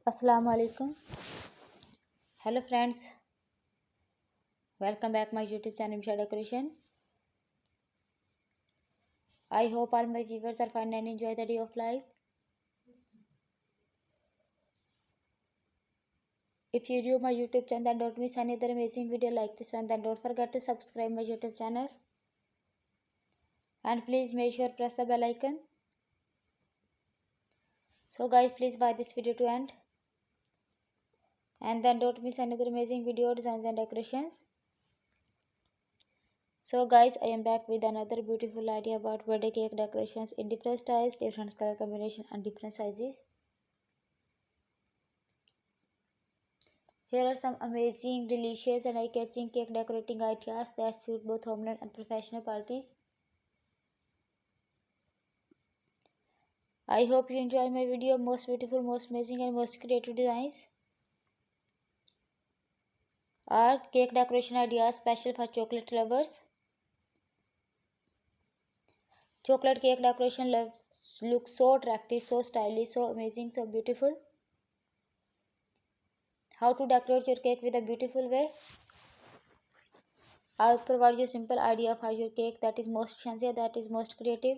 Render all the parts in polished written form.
Assalamu alaikum. Hello friends, welcome back my YouTube channel Rimsha Decoration. I hope all my viewers are fine and enjoy the day of life. If you view my YouTube channel then don't miss another amazing video like this one, then don't forget to subscribe my YouTube channel and please make sure press the bell icon. So guys, please watch this video to end and then don't miss another amazing video designs and decorations. So guys, I am back with another beautiful idea about birthday cake decorations in different styles, different color combination and different sizes. Here are some amazing, delicious and eye-catching cake decorating ideas that suit both homemade and professional parties. I hope you enjoy my video. Most beautiful, most amazing and most creative designs are cake decoration ideas special for chocolate lovers. Chocolate cake decoration looks so attractive, so stylish, so amazing, so beautiful. How to decorate your cake with a beautiful way? I'll provide you a simple idea for your cake that is most fancy, that is most creative.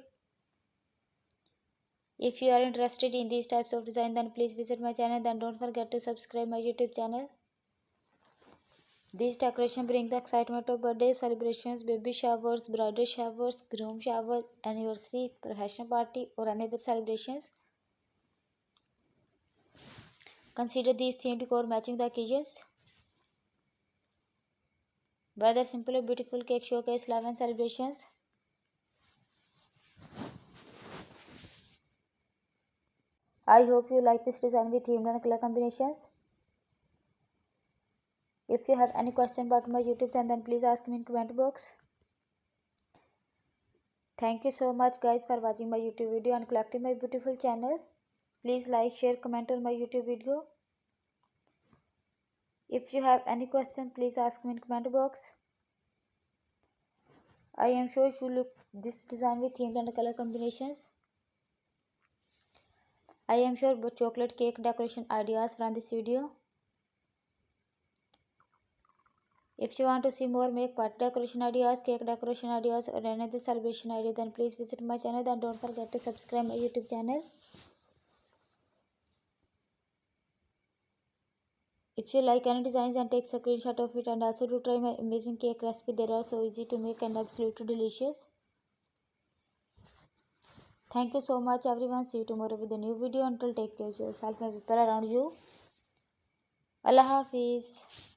If you are interested in these types of design, then please visit my channel. Then don't forget to subscribe my YouTube channel. These decorations bring the excitement of birthday celebrations, baby showers, bridal showers, groom showers, anniversary, professional party, or any other celebrations. Consider these themed decor matching the occasions. Whether simple or beautiful cake showcase love and celebrations. I hope you like this design with themed and color combinations. If you have any question about my YouTube channel, then please ask me in comment box. Thank you so much guys for watching my YouTube video and collecting my beautiful channel. Please like, share, comment on my YouTube video. If you have any question, please ask me in comment box. I am sure you look this design with themed and color combinations. I am sure chocolate cake decoration ideas from this video. If you want to see more make party decoration ideas, cake decoration ideas or any other celebration idea, then please visit my channel and don't forget to subscribe my YouTube channel. If you like any designs and take a screenshot of it and also do try my amazing cake recipe. They are so easy to make and absolutely delicious. Thank you so much everyone. See you tomorrow with a new video. Until take care of yourself and people around you. Allah Hafiz.